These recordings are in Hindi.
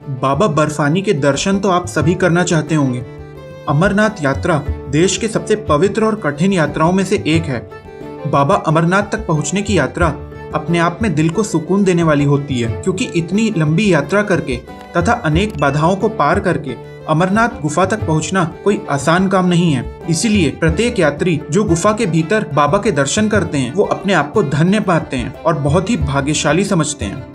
बाबा बर्फानी के दर्शन तो आप सभी करना चाहते होंगे। अमरनाथ यात्रा देश के सबसे पवित्र और कठिन यात्राओं में से एक है। बाबा अमरनाथ तक पहुंचने की यात्रा अपने आप में दिल को सुकून देने वाली होती है, क्योंकि इतनी लंबी यात्रा करके तथा अनेक बाधाओं को पार करके अमरनाथ गुफा तक पहुंचना कोई आसान काम नहीं है। इसीलिए प्रत्येक यात्री जो गुफा के भीतर बाबा के दर्शन करते हैं वो अपने आप को धन्य पाते हैं और बहुत ही भाग्यशाली समझते हैं।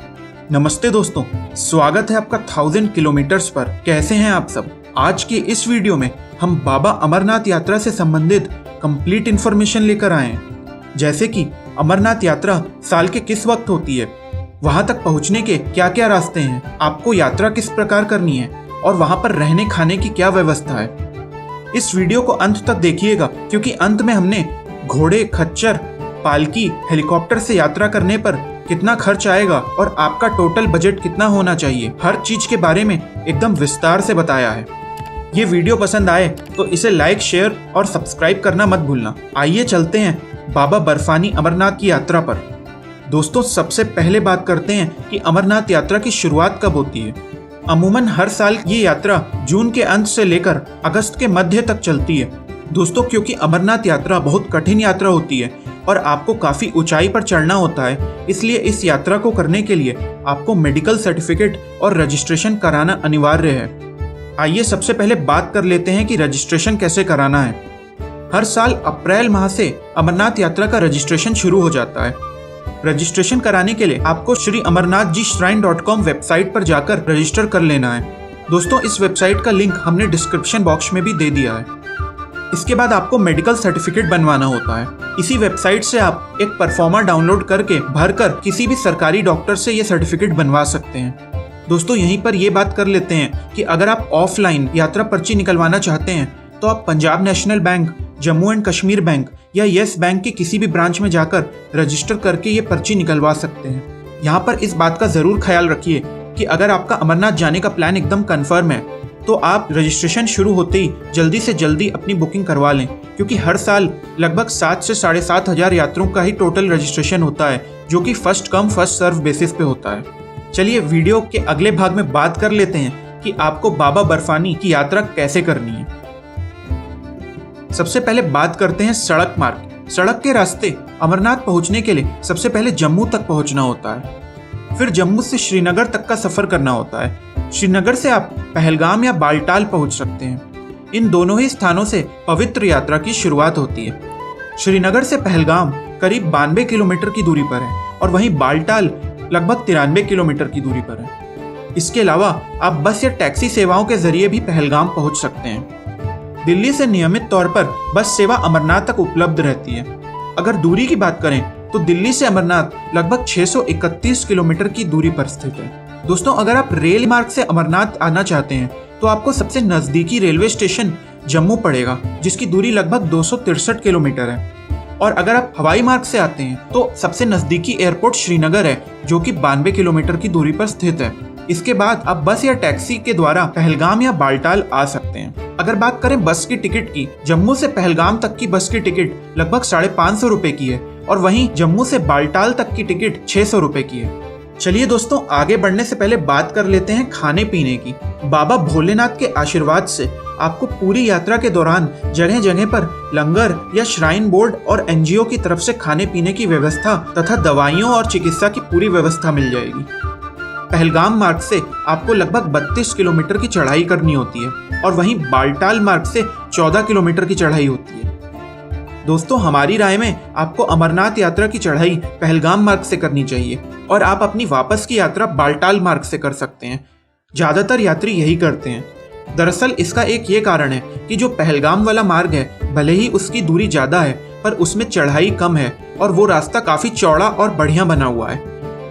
नमस्ते दोस्तों, स्वागत है आपका 1000 किलोमीटर्स पर। कैसे हैं आप सब? आज की इस वीडियो में हम बाबा अमरनाथ यात्रा से संबंधित कंप्लीट इन्फॉर्मेशन लेकर आए हैं, जैसे कि अमरनाथ यात्रा साल के किस वक्त होती है, वहां तक पहुंचने के क्या क्या रास्ते हैं, आपको यात्रा किस प्रकार करनी है और वहां पर रहने खाने की क्या व्यवस्था है। इस वीडियो को अंत तक देखिएगा, क्योंकि अंत में हमने घोड़े, खच्चर, पालकी, हेलीकॉप्टर से यात्रा करने पर कितना खर्च आएगा और आपका टोटल बजट कितना होना चाहिए, हर चीज के बारे में एकदम विस्तार से बताया है। ये वीडियो पसंद आए तो इसे लाइक, शेयर और सब्सक्राइब करना मत भूलना। आइए चलते हैं बाबा बर्फानी अमरनाथ की यात्रा पर। दोस्तों, सबसे पहले बात करते हैं कि अमरनाथ यात्रा की शुरुआत कब होती है। अमूमन हर साल ये यात्रा जून के अंत से लेकर अगस्त के मध्य तक चलती है। दोस्तों, क्योंकि अमरनाथ यात्रा बहुत कठिन यात्रा होती है और आपको काफी ऊंचाई पर चढ़ना होता है, इसलिए इस यात्रा को करने के लिए आपको मेडिकल सर्टिफिकेट और रजिस्ट्रेशन कराना अनिवार्य है। आइए सबसे पहले बात कर लेते हैं कि रजिस्ट्रेशन कैसे कराना है। हर साल अप्रैल माह से अमरनाथ यात्रा का रजिस्ट्रेशन शुरू हो जाता है। रजिस्ट्रेशन कराने के लिए आपको श्री amarnathjishrine.com वेबसाइट पर जाकर रजिस्टर कर लेना है। दोस्तों, इस वेबसाइट का लिंक हमने डिस्क्रिप्शन बॉक्स में भी दे दिया है। इसके बाद आपको मेडिकल सर्टिफिकेट बनवाना होता है। इसी वेबसाइट से आप एक परफॉर्मा डाउनलोड करके भरकर किसी भी सरकारी डॉक्टर से ये सर्टिफिकेट बनवा सकते हैं। दोस्तों, यहीं पर ये बात कर लेते हैं कि अगर आप ऑफलाइन यात्रा पर्ची निकलवाना चाहते हैं तो आप Punjab national bank, Jammu and Kashmir bank या येस बैंक के किसी भी ब्रांच में जाकर रजिस्टर करके ये पर्ची निकलवा सकते हैं। यहाँ पर इस बात का जरूर ख्याल रखिए कि अगर आपका अमरनाथ जाने का प्लान एकदम कंफर्म है तो आप रजिस्ट्रेशन शुरू होते ही जल्दी से जल्दी अपनी बुकिंग करवा लें, क्योंकि हर साल लगभग 7 से 7,500 यात्रियों का ही टोटल रजिस्ट्रेशन होता है, जो कि first come first serve basis पे होता है। चलिए वीडियो के अगले भाग में बात कर लेते हैं कि आपको बाबा बर्फानी की यात्रा कैसे करनी है। सबसे पहले बात करते हैं सड़क मार्ग। सड़क के रास्ते अमरनाथ पहुंचने के लिए सबसे पहले जम्मू तक पहुंचना होता है, फिर जम्मू से श्रीनगर तक का सफर करना होता है। श्रीनगर से आप पहलगाम या बालटाल पहुंच सकते हैं। इन दोनों ही स्थानों से पवित्र यात्रा की शुरुआत होती है। श्रीनगर से पहलगाम करीब 92 किलोमीटर की दूरी पर है और वहीं बालटाल लगभग 93 किलोमीटर की दूरी पर है। इसके अलावा आप बस या टैक्सी सेवाओं के जरिए भी पहलगाम पहुंच सकते हैं। दिल्ली से नियमित तौर पर बस सेवा अमरनाथ तक उपलब्ध रहती है। अगर दूरी की बात करें तो दिल्ली से अमरनाथ लगभग 631 किलोमीटर की दूरी पर स्थित है। दोस्तों, अगर आप रेल मार्ग से अमरनाथ आना चाहते हैं तो आपको सबसे नजदीकी रेलवे स्टेशन जम्मू पड़ेगा, जिसकी दूरी लगभग 263 किलोमीटर है। और अगर आप हवाई मार्ग से आते हैं तो सबसे नजदीकी एयरपोर्ट श्रीनगर है, जो कि 92 किलोमीटर की दूरी पर स्थित है। इसके बाद आप बस या टैक्सी के द्वारा पहलगाम या बालटाल आ सकते हैं। अगर बात करें बस की टिकट की, जम्मू से पहलगाम तक की बस की टिकट लगभग 550 रुपए की है और वहीं जम्मू से बालटाल तक की टिकट 600 रुपए की है। चलिए दोस्तों, आगे बढ़ने से पहले बात कर लेते हैं खाने पीने की। बाबा भोलेनाथ के आशीर्वाद से आपको पूरी यात्रा के दौरान जगह जगह पर लंगर या श्राइन बोर्ड और एनजीओ की तरफ से खाने पीने की व्यवस्था तथा दवाइयों और चिकित्सा की पूरी व्यवस्था मिल जाएगी। पहलगाम मार्ग से आपको लगभग 32 किलोमीटर की चढ़ाई करनी होती है और वहीं बालटाल मार्ग से 14 किलोमीटर की चढ़ाई होती है। दोस्तों, हमारी राय में आपको अमरनाथ यात्रा की चढ़ाई पहलगाम मार्ग से करनी चाहिए और आप अपनी वापस की यात्रा बालटाल मार्ग से कर सकते हैं। ज्यादातर यात्री यही करते हैं। दरअसल इसका एक ये कारण है कि जो पहलगाम वाला मार्ग है, भले ही उसकी दूरी ज्यादा है पर उसमें चढ़ाई कम है और वो रास्ता काफी चौड़ा और बढ़िया बना हुआ है।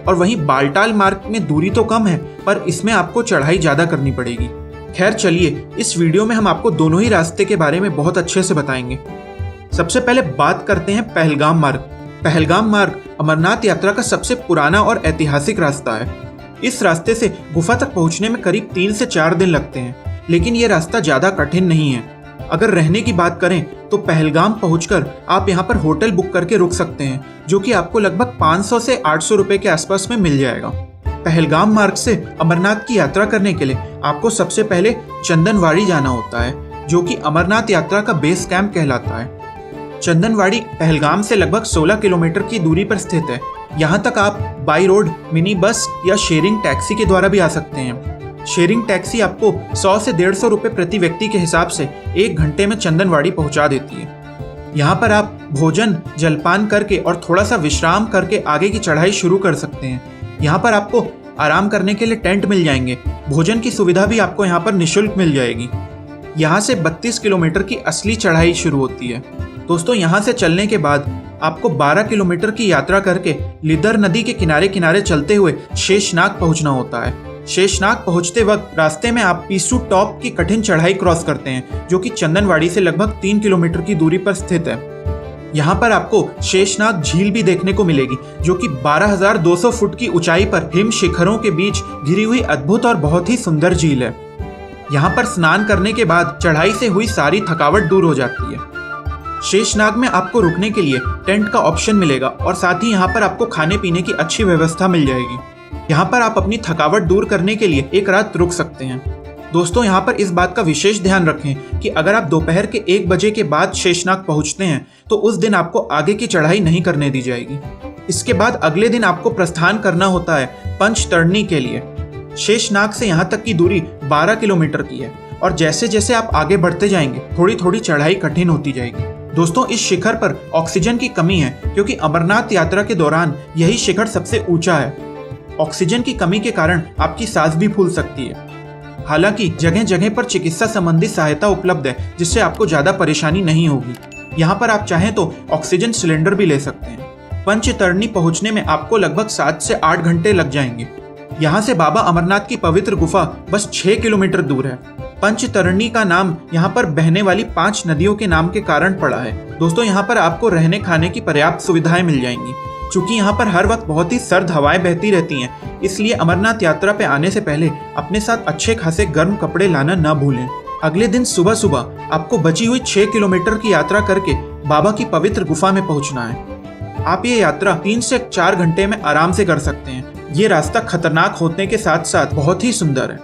और वहीं बालटाल मार्ग में दूरी तो कम है पर इसमें आपको चढ़ाई ज्यादा करनी पड़ेगी। खैर चलिए, इस वीडियो में हम आपको दोनों ही रास्ते के बारे में बहुत अच्छे से बताएंगे। सबसे पहले बात करते हैं पहलगाम मार्ग। पहलगाम मार्ग अमरनाथ यात्रा का सबसे पुराना और ऐतिहासिक रास्ता है। इस रास्ते से गुफा तक पहुंचने में करीब 3 से 4 दिन लगते हैं, लेकिन ये रास्ता ज्यादा कठिन नहीं है। अगर रहने की बात करें तो पहलगाम पहुंचकर आप यहाँ पर होटल बुक करके रुक सकते हैं, जो कि आपको लगभग 500 से 800 रुपए के आसपास में मिल जाएगा। पहलगाम मार्ग से अमरनाथ की यात्रा करने के लिए आपको सबसे पहले चंदनवाड़ी जाना होता है, जो कि अमरनाथ यात्रा का बेस कैंप कहलाता है। चंदनवाड़ी पहलगाम से लगभग 16 किलोमीटर की दूरी पर स्थित है। यहाँ तक आप बाई रोड, मिनी बस या शेयरिंग टैक्सी के द्वारा भी आ सकते हैं। शेयरिंग टैक्सी आपको 100 से 150 रुपये प्रति व्यक्ति के हिसाब से 1 घंटे में चंदनवाड़ी पहुँचा देती है। यहाँ पर आप भोजन जलपान करके और थोड़ा सा विश्राम करके आगे की चढ़ाई शुरू कर सकते हैं। यहाँ पर आपको आराम करने के लिए टेंट मिल जाएंगे। भोजन की सुविधा भी आपको यहाँ पर निःशुल्क मिल जाएगी। यहाँ से 32 किलोमीटर की असली चढ़ाई शुरू होती है। दोस्तों, यहाँ से चलने के बाद आपको 12 किलोमीटर की यात्रा करके लिदर नदी के किनारे किनारे चलते हुए शेषनाग पहुँचना होता है। शेषनाग पहुंचते वक्त रास्ते में आप पीसू टॉप की कठिन चढ़ाई क्रॉस करते हैं, जो कि चंदनवाड़ी से लगभग 3 किलोमीटर की दूरी पर स्थित है। यहाँ पर आपको शेषनाग झील भी देखने को मिलेगी, जो कि 12,200 फुट की ऊंचाई पर हिम शिखरों के बीच घिरी हुई अद्भुत और बहुत ही सुंदर झील है। यहाँ पर स्नान करने के बाद चढ़ाई से हुई सारी थकावट दूर हो जाती है। शेषनाग में आपको रुकने के लिए टेंट का ऑप्शन मिलेगा और साथ ही यहाँ पर आपको खाने पीने की अच्छी व्यवस्था मिल जाएगी। यहाँ पर आप अपनी थकावट दूर करने के लिए एक रात रुक सकते हैं। दोस्तों, यहाँ पर इस बात का विशेष ध्यान रखें कि अगर आप दोपहर के 1 बजे के बाद शेषनाग पहुँचते हैं तो उस दिन आपको आगे की चढ़ाई नहीं करने दी जाएगी। इसके बाद अगले दिन आपको प्रस्थान करना होता है पंचतरणी के लिए। शेषनाग से यहाँ तक की दूरी 12 किलोमीटर की है और जैसे जैसे आप आगे बढ़ते जाएंगे थोड़ी थोड़ी चढ़ाई कठिन होती जाएगी। दोस्तों, इस शिखर पर ऑक्सीजन की कमी है, क्योंकि अमरनाथ यात्रा के दौरान यही शिखर सबसे ऊंचा है। ऑक्सीजन की कमी के कारण आपकी सांस भी फूल सकती है। हालांकि जगह जगह पर चिकित्सा संबंधी सहायता उपलब्ध है, जिससे आपको ज्यादा परेशानी नहीं होगी। यहाँ पर आप चाहें तो ऑक्सीजन सिलेंडर भी ले सकते हैं। पंचतरणी पहुंचने में आपको लगभग 7 से 8 घंटे लग जाएंगे। यहाँ से बाबा अमरनाथ की पवित्र गुफा बस 6 किलोमीटर दूर है। पंचतरणी का नाम यहाँ पर बहने वाली 5 नदियों के नाम के कारण पड़ा है। दोस्तों, यहाँ पर आपको रहने खाने की पर्याप्त सुविधाएं मिल जाएंगी। चूंकि यहाँ पर हर वक्त बहुत ही सर्द हवाएं बहती रहती हैं, इसलिए अमरनाथ यात्रा पे आने से पहले अपने साथ अच्छे खासे गर्म कपड़े लाना न भूलें। अगले दिन सुबह सुबह आपको बची हुई 6 किलोमीटर की यात्रा करके बाबा की पवित्र गुफा में पहुंचना है। आप ये यात्रा 3 से 4 घंटे में आराम से कर सकते हैं। ये रास्ता खतरनाक होने के साथ साथ बहुत ही सुंदर है।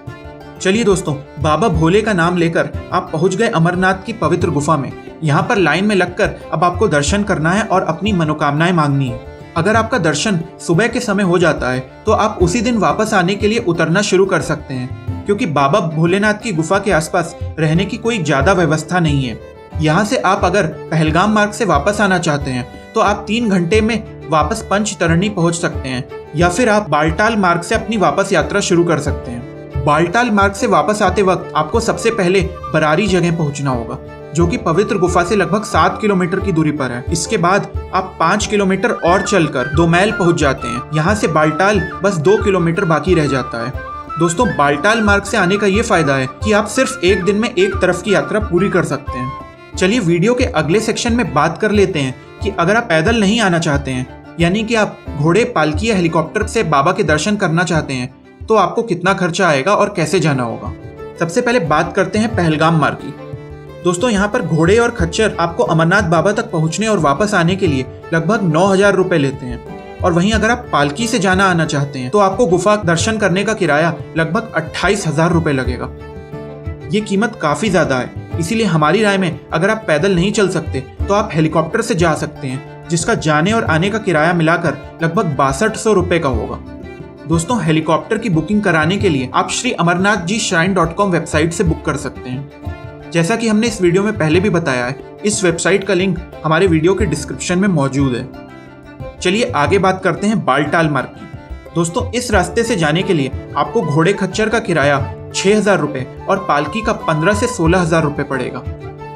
चलिए दोस्तों, बाबा भोले का नाम लेकर आप पहुंच गए अमरनाथ की पवित्र गुफा में। यहाँ पर लाइन में लगकर अब आपको दर्शन करना है और अपनी मनोकामनाएं मांगनी है। अगर आपका दर्शन सुबह के समय हो जाता है तो आप उसी दिन वापस आने के लिए उतरना शुरू कर सकते हैं, क्योंकि बाबा भोलेनाथ की गुफा के आसपास रहने की कोई ज्यादा व्यवस्था नहीं है। यहाँ से आप अगर पहलगाम मार्ग से वापस आना चाहते हैं तो आप 3 घंटे में वापस पंचतरणी पहुंच सकते हैं, या फिर आप बालटाल मार्ग से अपनी वापस यात्रा शुरू कर सकते हैं। बालटाल मार्ग से वापस आते वक्त आपको सबसे पहले बरारी जगह पहुंचना होगा, जो कि पवित्र गुफा से लगभग 7 किलोमीटर की दूरी पर है। इसके बाद आप 5 किलोमीटर और चलकर 2 मैल पहुंच जाते हैं। यहाँ से बालटाल बस 2 किलोमीटर बाकी रह जाता है। दोस्तों, बालटाल मार्ग से आने का ये फायदा है कि आप सिर्फ एक दिन में एक तरफ की यात्रा पूरी कर सकते हैं। चलिए वीडियो के अगले सेक्शन में बात कर लेते हैं कि अगर आप पैदल नहीं आना चाहते हैं, यानी कि आप घोड़े, पालकी या हेलीकॉप्टर से बाबा के दर्शन करना चाहते हैं, तो आपको कितना खर्चा आएगा और कैसे जाना होगा। सबसे पहले बात करते हैं पहलगाम मार्ग की। दोस्तों, यहाँ पर घोड़े और खच्चर आपको अमरनाथ बाबा तक पहुँचने और वापस आने के लिए लगभग 9,000 रुपये लेते हैं। और वहीं अगर आप पालकी से जाना आना चाहते हैं तो आपको गुफा दर्शन करने का किराया लगभग 28,000 रुपये लगेगा। ये कीमत काफ़ी ज़्यादा है, इसीलिए हमारी राय में अगर आप पैदल नहीं चल सकते तो आप हेलीकॉप्टर से जा सकते हैं, जिसका जाने और आने का किराया मिलाकर लगभग 6200 रुपये का होगा। दोस्तों, हेलीकॉप्टर की बुकिंग कराने के लिए आप श्री amarnathjishrine.com वेबसाइट से बुक कर सकते हैं। जैसा कि हमने इस वीडियो में पहले भी बताया है, इस वेबसाइट का लिंक हमारे वीडियो के डिस्क्रिप्शन में मौजूद है। चलिए आगे बात करते हैं बालटाल मार्ग की। दोस्तों, इस रास्ते से जाने के लिए आपको घोड़े खच्चर का किराया 6,000 रुपये और पालकी का 15 से 16,000 रुपये पड़ेगा।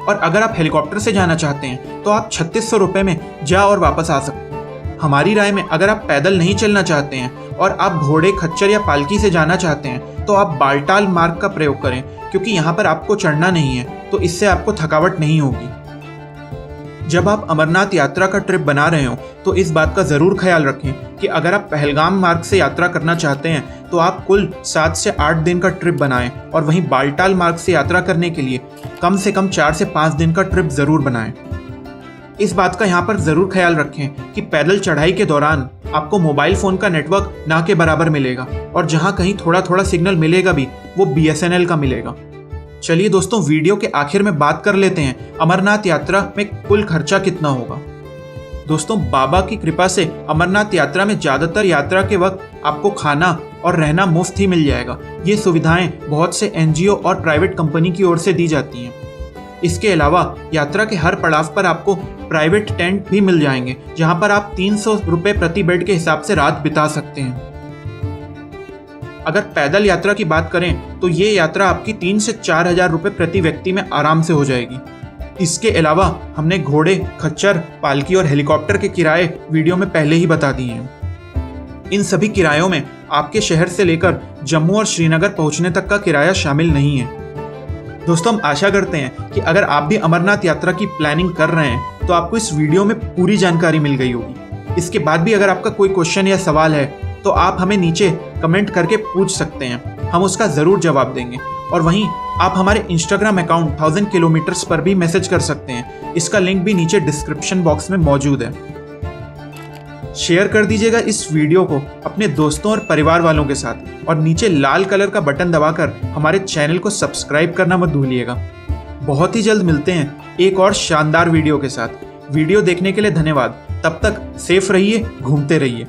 और अगर आप हेलीकॉप्टर से जाना चाहते हैं तो आप 3600 रुपये में जा और वापस आ सकते हैं। हमारी राय में अगर आप पैदल नहीं चलना चाहते हैं और आप घोड़े, खच्चर या पालकी से जाना चाहते हैं तो आप बालटाल मार्ग का प्रयोग करें, क्योंकि यहाँ पर आपको चढ़ना नहीं है, तो इससे आपको थकावट नहीं होगी। जब आप अमरनाथ यात्रा का ट्रिप बना रहे हो तो इस बात का ज़रूर ख्याल रखें कि अगर आप पहलगाम मार्ग से यात्रा करना चाहते हैं तो आप कुल 7 से 8 दिन का ट्रिप बनाएं, और वहीं बालटाल मार्ग से यात्रा करने के लिए कम से कम 4 से 5 दिन का ट्रिप ज़रूर बनाएं। इस बात का यहाँ पर ज़रूर ख्याल रखें कि पैदल चढ़ाई के दौरान आपको मोबाइल फ़ोन का नेटवर्क ना के बराबर मिलेगा और जहाँ कहीं थोड़ा थोड़ा सिग्नल मिलेगा भी वो BSNL का मिलेगा। चलिए दोस्तों, वीडियो के आखिर में बात कर लेते हैं अमरनाथ यात्रा में कुल खर्चा कितना होगा। दोस्तों, बाबा की कृपा से अमरनाथ यात्रा में ज़्यादातर यात्रा के वक्त आपको खाना और रहना मुफ्त ही मिल जाएगा। ये सुविधाएं बहुत से NGO और प्राइवेट कंपनी की ओर से दी जाती हैं। इसके अलावा यात्रा के हर पड़ाव पर आपको प्राइवेट टेंट भी मिल जाएंगे, जहां पर आप 300 रुपये प्रति बेड के हिसाब से रात बिता सकते हैं। अगर पैदल यात्रा की बात करें तो ये यात्रा आपकी 3 से 4 हज़ार रुपये प्रति व्यक्ति में आराम से हो जाएगी। इसके अलावा हमने घोड़े, खच्चर, पालकी और हेलीकॉप्टर के किराए वीडियो में पहले ही बता दिए हैं। इन सभी किरायों में आपके शहर से लेकर जम्मू और श्रीनगर पहुंचने तक का किराया शामिल नहीं है। दोस्तों, हम आशा करते हैं कि अगर आप भी अमरनाथ यात्रा की प्लानिंग कर रहे हैं तो आपको इस वीडियो में पूरी जानकारी मिल गई होगी। इसके बाद भी अगर आपका कोई क्वेश्चन या सवाल है तो आप हमें नीचे कमेंट करके पूछ सकते हैं, हम उसका ज़रूर जवाब देंगे। और वहीं आप हमारे इंस्टाग्राम अकाउंट 1000 किलोमीटर्स पर भी मैसेज कर सकते हैं। इसका लिंक भी नीचे डिस्क्रिप्शन बॉक्स में मौजूद है। शेयर कर दीजिएगा इस वीडियो को अपने दोस्तों और परिवार वालों के साथ और नीचे लाल कलर का बटन दबाकर हमारे चैनल को सब्सक्राइब करना मत भूलिएगा। बहुत ही जल्द मिलते हैं एक और शानदार वीडियो के साथ। वीडियो देखने के लिए धन्यवाद। तब तक सेफ रहिए, घूमते रहिए।